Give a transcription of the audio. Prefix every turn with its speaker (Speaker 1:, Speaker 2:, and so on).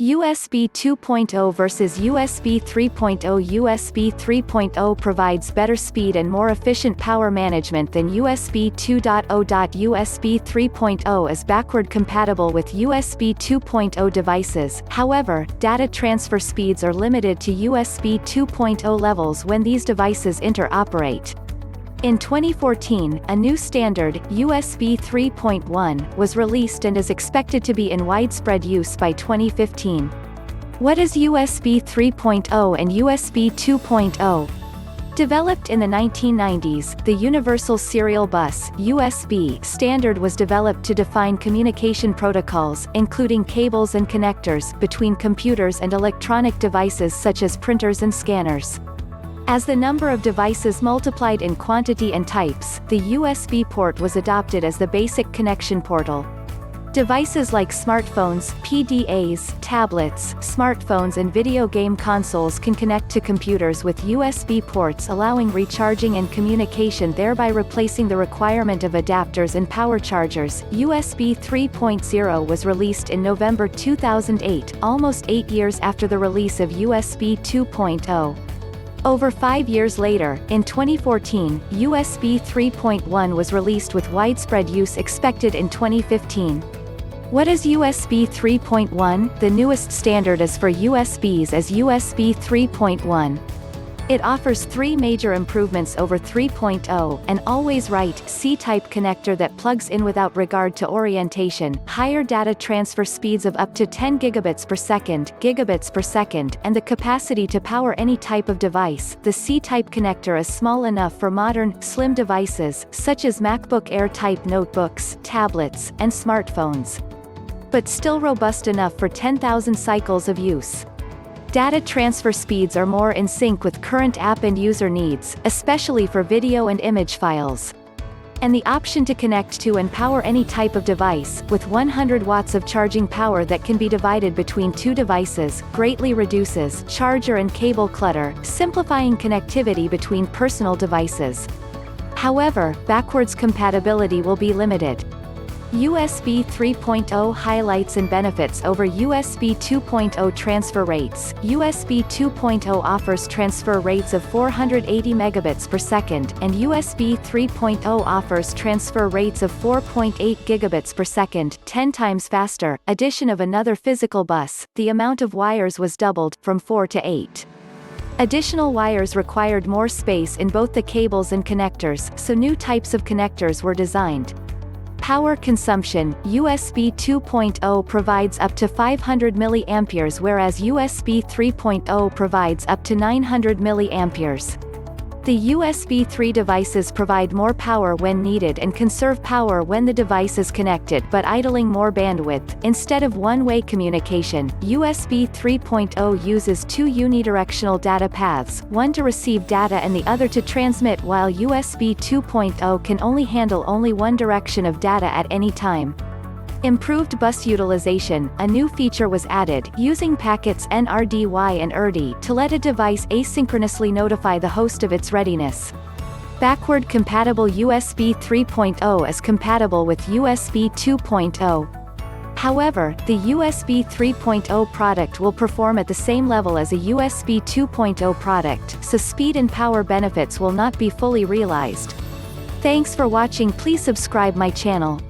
Speaker 1: USB 2.0 versus USB 3.0. USB 3.0 provides better speed and more efficient power management than USB 2.0. USB 3.0 is backward compatible with USB 2.0 devices, however, data transfer speeds are limited to USB 2.0 levels when these devices interoperate. In 2014, a new standard, USB 3.1, was released and is expected to be in widespread use by 2015. What is USB 3.0 and USB 2.0? Developed in the 1990s, the Universal Serial Bus (USB) standard was developed to define communication protocols, including cables and connectors, between computers and electronic devices such as printers and scanners. As the number of devices multiplied in quantity and types, the USB port was adopted as the basic connection portal. Devices like smartphones, PDAs, tablets, smartphones and video game consoles can connect to computers with USB ports, allowing recharging and communication, thereby replacing the requirement of adapters and power chargers. USB 3.0 was released in November 2008, almost 8 years after the release of USB 2.0. Over 5 years later, in 2014, USB 3.1 was released with widespread use expected in 2015. What is USB 3.1? The newest standard is for USBs as USB 3.1. It offers 3 major improvements over 3.0, an always-right C-type connector that plugs in without regard to orientation, higher data transfer speeds of up to 10 gigabits per second, and the capacity to power any type of device. The C-type connector is small enough for modern, slim devices, such as MacBook Air-type notebooks, tablets, and smartphones, but still robust enough for 10,000 cycles of use. Data transfer speeds are more in sync with current app and user needs, especially for video and image files. And the option to connect to and power any type of device, with 100 watts of charging power that can be divided between 2 devices, greatly reduces charger and cable clutter, simplifying connectivity between personal devices. However, backwards compatibility will be limited. USB 3.0 highlights and benefits over USB 2.0. Transfer rates. USB 2.0 offers transfer rates of 480 megabits per second, and USB 3.0 offers transfer rates of 4.8 gigabits per second, 10 times faster. Addition of another physical bus, the amount of wires was doubled, from 4 to 8. Additional wires required more space in both the cables and connectors, so new types of connectors were designed. Power consumption. USB 2.0 provides up to 500 mA, whereas USB 3.0 provides up to 900 mA. The USB 3 devices provide more power when needed and conserve power when the device is connected but idling more bandwidth. Instead of one-way communication, USB 3.0 uses 2 unidirectional data paths, one to receive data and the other to transmit, while USB 2.0 can only handle one direction of data at any time. Improved bus utilization. A new feature was added, using packets NRDY and ERDI to let a device asynchronously notify the host of its readiness. Backward compatible. USB 3.0 is compatible with USB 2.0. However, the USB 3.0 product will perform at the same level as a USB 2.0 product, so speed and power benefits will not be fully realized. Thanks for watching. Please subscribe my channel.